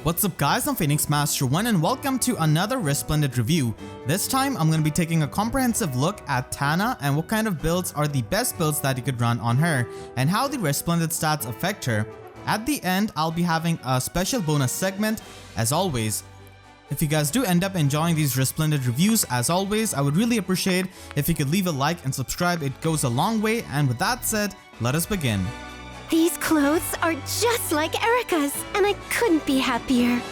What's up guys, I'm Phoenix Master 1 and welcome to another Resplendent review. This time I'm going to be taking a comprehensive look at Tana and what kind of builds are the best builds that you could run on her and how the Resplendent stats affect her. At the end, I'll be having a special bonus segment as always. If you guys do end up enjoying these Resplendent reviews, as always, I would really appreciate if you could leave a like and subscribe. It goes a long way, and with that said, let us begin. These clothes are just like Erica's, and I couldn't be happier.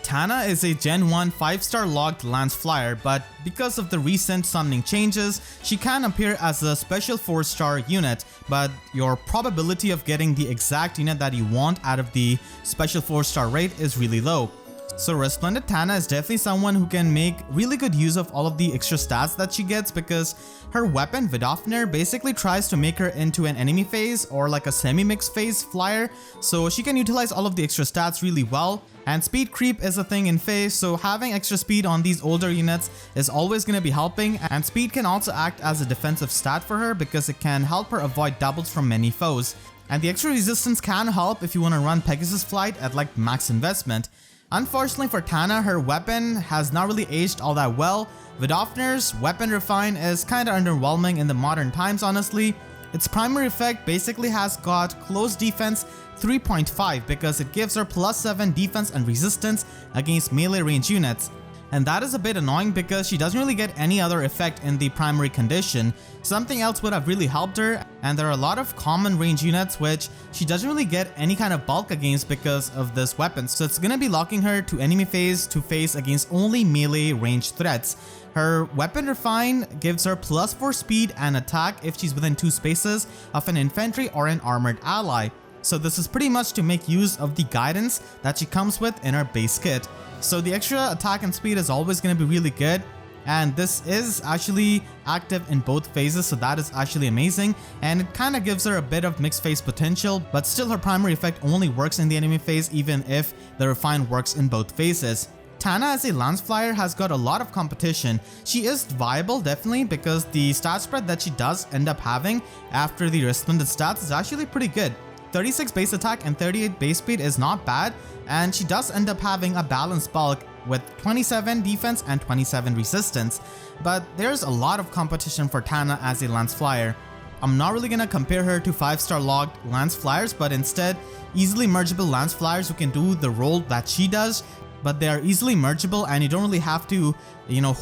Tana is a Gen 1 5-star logged Lance Flier, but because of the recent summoning changes, she can appear as a special 4-star unit, but your probability of getting the exact unit that you want out of the special 4-star rate is really low. So Resplendent Tana is definitely someone who can make really good use of all of the extra stats that she gets because her weapon Vidofnir basically tries to make her into an enemy phase or like a semi-mixed phase flyer, so she can utilize all of the extra stats really well. And speed creep is a thing in phase, so having extra speed on these older units is always going to be helping, and speed can also act as a defensive stat for her because it can help her avoid doubles from many foes. And the extra resistance can help if you want to run Pegasus Flight at like max investment. Unfortunately for Tana, her weapon has not really aged all that well. Vidofnir's weapon refine is kinda underwhelming in the modern times honestly. Its primary effect basically has got close defense 3.5 because it gives her +7 defense and resistance against melee range units. And that is a bit annoying because she doesn't really get any other effect in the primary condition. Something else would have really helped her, and there are a lot of common range units which she doesn't really get any kind of bulk against because of this weapon, so it's gonna be locking her to enemy phase to face against only melee range threats. Her weapon refine gives her +4 speed and attack if she's within 2 spaces of an infantry or an armored ally. So this is pretty much to make use of the guidance that she comes with in her base kit. So the extra attack and speed is always going to be really good, and this is actually active in both phases, so that is actually amazing, and it kind of gives her a bit of mixed phase potential, but still her primary effect only works in the enemy phase even if the refine works in both phases. Tana as a Lance Flier has got a lot of competition. She is viable definitely because the stat spread that she does end up having after the Resplendent stats is actually pretty good. 36 base attack and 38 base speed is not bad, and she does end up having a balanced bulk with 27 defense and 27 resistance, but there's a lot of competition for Tana as a Lance Flier. I'm not really gonna compare her to 5-star logged Lance Fliers, but instead easily mergeable Lance Fliers who can do the role that she does, but they are easily mergeable and you don't really have to,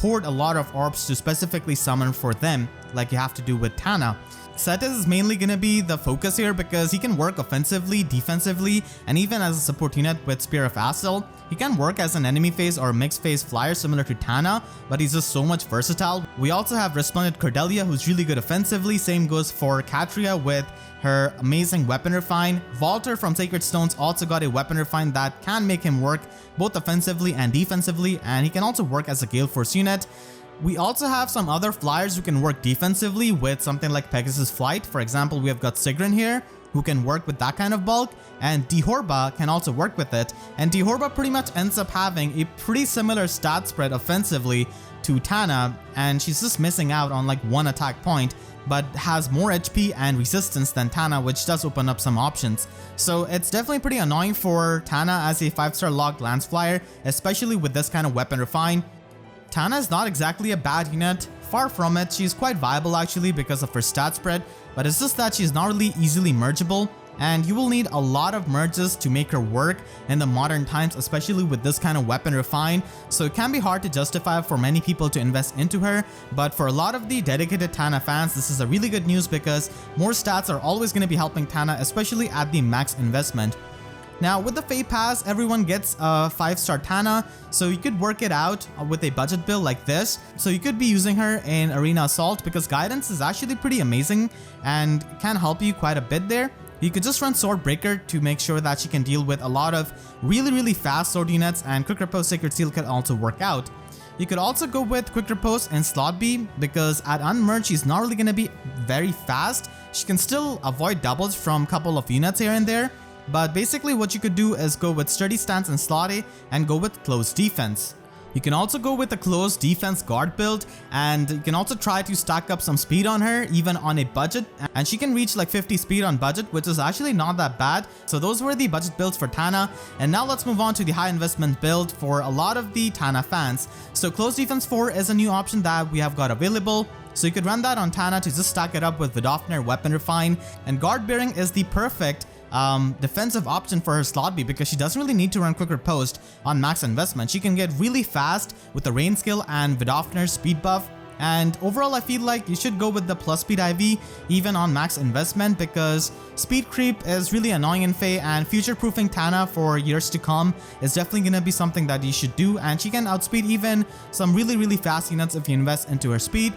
hoard a lot of orbs to specifically summon for them like you have to do with Tana. Cetus is mainly going to be the focus here because he can work offensively, defensively, and even as a support unit with Spear of Acil. He can work as an enemy phase or mixed phase flyer similar to Tana, but he's just so much versatile. We also have Resplendent Cordelia who's really good offensively, same goes for Katria with her amazing weapon refine. Walter from Sacred Stones also got a weapon refine that can make him work both offensively and defensively, and he can also work as a Gale Force unit. We also have some other flyers who can work defensively with something like Pegasus Flight. For example, we have got Sigrun here who can work with that kind of bulk, and Dihorba can also work with it. And Dihorba pretty much ends up having a pretty similar stat spread offensively to Tana, and she's just missing out on like 1 attack point, but has more HP and resistance than Tana, which does open up some options. So it's definitely pretty annoying for Tana as a 5-star logged Lance Flier, especially with this kind of weapon refine. Tana is not exactly a bad unit, far from it. She's quite viable actually because of her stat spread, but it's just that she's not really easily mergeable, and you will need a lot of merges to make her work in the modern times, especially with this kind of weapon refine, so it can be hard to justify for many people to invest into her, but for a lot of the dedicated Tana fans, this is a really good news because more stats are always going to be helping Tana, especially at the max investment. Now with the FEH Pass, everyone gets a 5-star Tana, so you could work it out with a budget build like this. So you could be using her in Arena Assault because guidance is actually pretty amazing and can help you quite a bit there. You could just run Sword Breaker to make sure that she can deal with a lot of really fast sword units, and Quick Riposte Sacred Seal can also work out. You could also go with Quick Riposte and Slot B because at Unmerged she's not really going to be very fast. She can still avoid doubles from a couple of units here and there. But basically what you could do is go with Sturdy Stance and Slot A and go with Close Defense. You can also go with a close defense guard build, and you can also try to stack up some speed on her even on a budget, and she can reach like 50 speed on budget, which is actually not that bad. So those were the budget builds for Tana, and now let's move on to the high investment build for a lot of the Tana fans. So close defense 4 is a new option that we have got available. So you could run that on Tana to just stack it up with Vidofnir, Weapon Refine, and Guard Bearing is the perfect defensive option for her slot B because she doesn't really need to run Quick Riposte on max investment. She can get really fast with the rain skill and Vidofnir's speed buff. And overall, I feel like you should go with the plus speed IV even on max investment because speed creep is really annoying in FEH, and future-proofing Tana for years to come is definitely going to be something that you should do, and she can outspeed even some really fast units if you invest into her speed.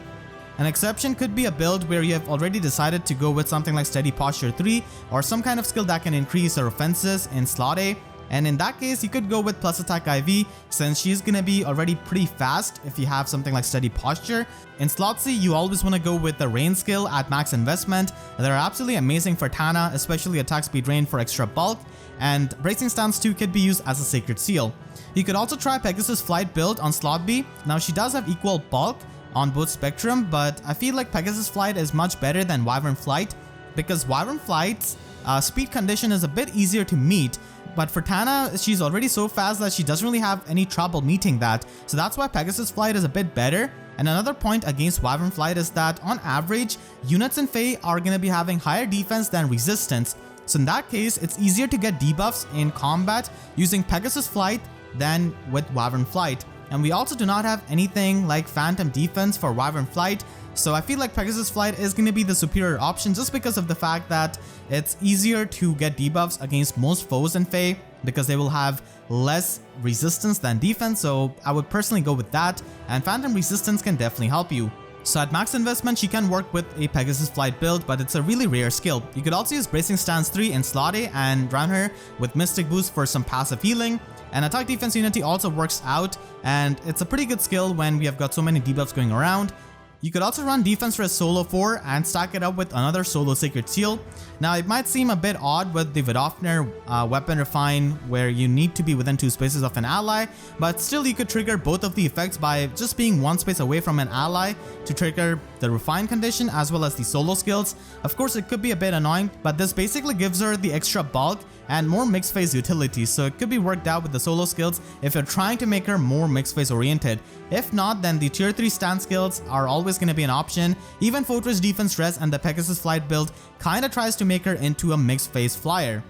An exception could be a build where you have already decided to go with something like Steady Posture 3 or some kind of skill that can increase her offenses in slot A, and in that case you could go with plus attack IV since she's gonna be already pretty fast if you have something like Steady Posture. In slot C you always want to go with the rain skill at max investment. They're absolutely amazing for Tana, especially attack speed rain for extra bulk, and Bracing Stance 2 could be used as a Sacred Seal. You could also try Pegasus Flight build on slot B. Now she does have equal bulk on both spectrum, but I feel like Pegasus Flight is much better than Wyvern Flight because Wyvern Flight's speed condition is a bit easier to meet, but for Tana she's already so fast that she doesn't really have any trouble meeting that, so that's why Pegasus Flight is a bit better. And another point against Wyvern Flight is that on average units in FEH are going to be having higher defense than resistance, so in that case it's easier to get debuffs in combat using Pegasus Flight than with Wyvern Flight. And we also do not have anything like Phantom Defense for Wyvern Flight, so I feel like Pegasus Flight is going to be the superior option just because of the fact that it's easier to get debuffs against most foes in FEH because they will have less resistance than defense, so I would personally go with that, and Phantom Resistance can definitely help you. So at max investment she can work with a Pegasus Flight build, but it's a really rare skill. You could also use Bracing Stance 3 in slot A and run her with Mystic Boost for some passive healing. And Attack Defense Unity also works out, and it's a pretty good skill when we have got so many debuffs going around. You could also run Defense Rest Solo 4 and stack it up with another Solo Sacred Seal. Now it might seem a bit odd with the Vidofnir Weapon Refine where you need to be within 2 spaces of an ally, but still you could trigger both of the effects by just being 1 space away from an ally to trigger the Refine condition as well as the solo skills. Of course it could be a bit annoying, but this basically gives her the extra bulk and more mixed phase utility, so it could be worked out with the solo skills if you're trying to make her more mixed phase oriented. If not, then the tier 3 stance skills are always going to be an option. Even Fortress Defense Res and the Pegasus Flight build kinda tries to make her into a mixed phase flyer.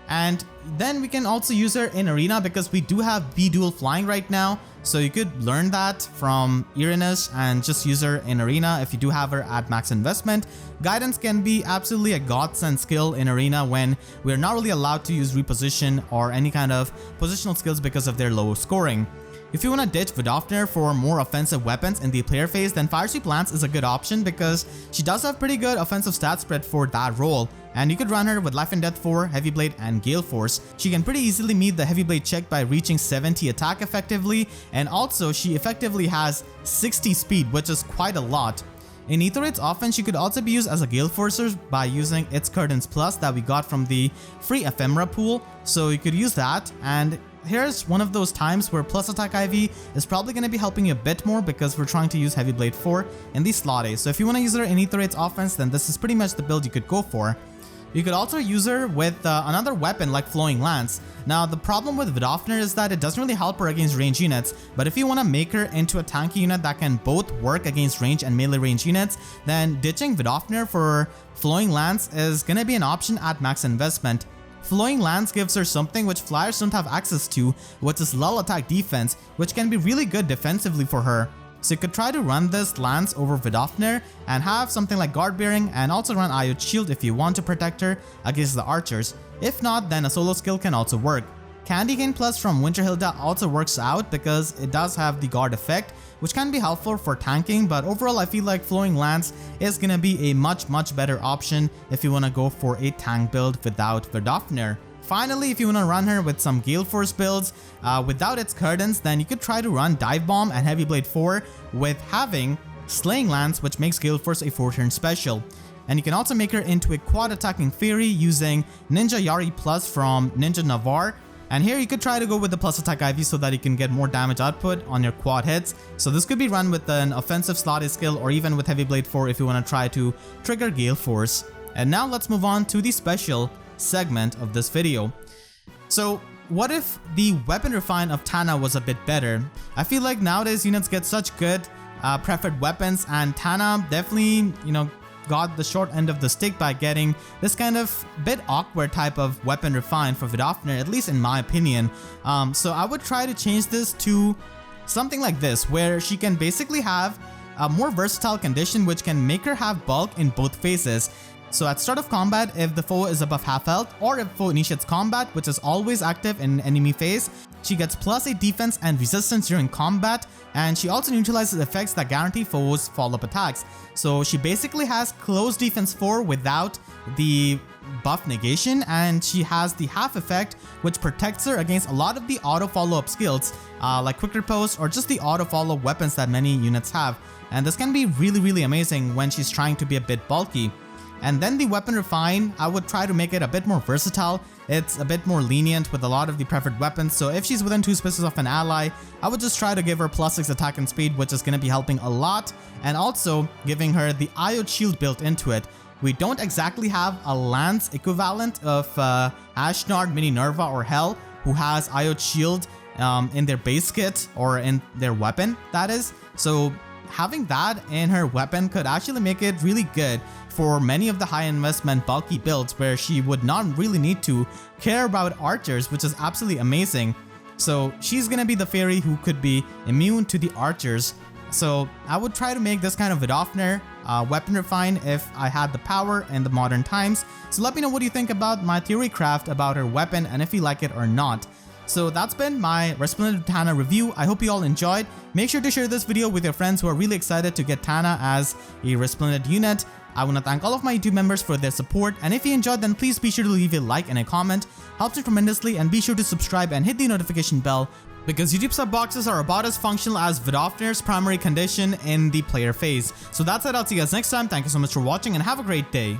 And then we can also use her in Arena because we do have B-Dual Flying right now, so you could learn that from Irena's and just use her in Arena if you do have her at max investment. Guidance can be absolutely a godsend skill in Arena when we're not really allowed to use reposition or any kind of positional skills because of their low scoring. If you want to ditch Vidofnir for more offensive weapons in the player phase, then Fire Sweep Lance is a good option because she does have pretty good offensive stat spread for that role, and you could run her with Life and Death 4, Heavy Blade, and Gale Force. She can pretty easily meet the Heavy Blade check by reaching 70 attack effectively, and also she effectively has 60 speed, which is quite a lot. In Aetherite's offense, she could also be used as a Gale Forcer by using its Curtains Plus that we got from the free Ephemera pool, so you could use that. And here's one of those times where plus attack IV is probably going to be helping you a bit more because we're trying to use Heavy Blade 4 in the slot A. So if you want to use her in Aetherite's offense, then this is pretty much the build you could go for. You could also use her with another weapon like Flowing Lance. Now the problem with Vidofnir is that it doesn't really help her against range units, but if you want to make her into a tanky unit that can both work against range and melee range units, then ditching Vidofnir for Flowing Lance is going to be an option at max investment. Flowing Lance gives her something which Flyers don't have access to, which is lull attack defense, which can be really good defensively for her. So you could try to run this Lance over Vidofnir and have something like Guard Bearing and also run Iod Shield if you want to protect her against the archers. If not, then a solo skill can also work. Candy Cane Plus from Winterhilda also works out because it does have the guard effect, which can be helpful for tanking, but overall I feel like Flowing Lance is gonna be a much better option if you wanna go for a tank build without Vidofnir. Finally, if you want to run her with some Gale Force builds without its curtains, then you could try to run Dive Bomb and Heavy Blade 4 with having Slaying Lance, which makes Gale Force a 4-turn special. And you can also make her into a quad attacking fairy using Ninja Yari Plus from Ninja Navarre. And here you could try to go with the plus attack IV so that you can get more damage output on your quad hits. So this could be run with an offensive slotted skill or even with Heavy Blade 4 if you want to try to trigger Gale Force. And now let's move on to the special segment of this video. So what if the weapon refine of Tana was a bit better? I feel like nowadays units get such good preferred weapons, and Tana definitely, got the short end of the stick by getting this kind of bit awkward type of weapon refine for Vidofnir, at least in my opinion. So I would try to change this to something like this, where she can basically have a more versatile condition which can make her have bulk in both phases. So at start of combat, if the foe is above half health, or if foe initiates combat, which is always active in enemy phase, she gets +8 defense and resistance during combat, and she also neutralizes effects that guarantee foes follow-up attacks. So she basically has close defense 4 without the buff negation, and she has the half effect which protects her against a lot of the auto follow-up skills like quick riposte or just the auto follow weapons that many units have. And this can be really amazing when she's trying to be a bit bulky. And then the weapon refine, I would try to make it a bit more versatile. It's a bit more lenient with a lot of the preferred weapons, so if she's within 2 spaces of an ally, I would just try to give her +6 attack and speed, which is going to be helping a lot, and also giving her the IO shield built into it. We don't exactly have a Lance equivalent of Ashnard, Mini-Nerva, or Hell who has IO shield in their base kit, or in their weapon, that is. So having that in her weapon could actually make it really good for many of the high investment bulky builds where she would not really need to care about archers, which is absolutely amazing. So she's gonna be the fairy who could be immune to the archers. So I would try to make this kind of Vidofnir weapon refine if I had the power in the modern times. So let me know what you think about my theory craft about her weapon and if you like it or not. So that's been my Resplendent Tana review. I hope you all enjoyed. Make sure to share this video with your friends who are really excited to get Tana as a Resplendent unit. I want to thank all of my YouTube members for their support, and if you enjoyed, then please be sure to leave a like and a comment. Helps me tremendously, and be sure to subscribe and hit the notification bell, because YouTube sub boxes are about as functional as Vidofnir's primary condition in the player phase. So that's it, I'll see you guys next time. Thank you so much for watching and have a great day.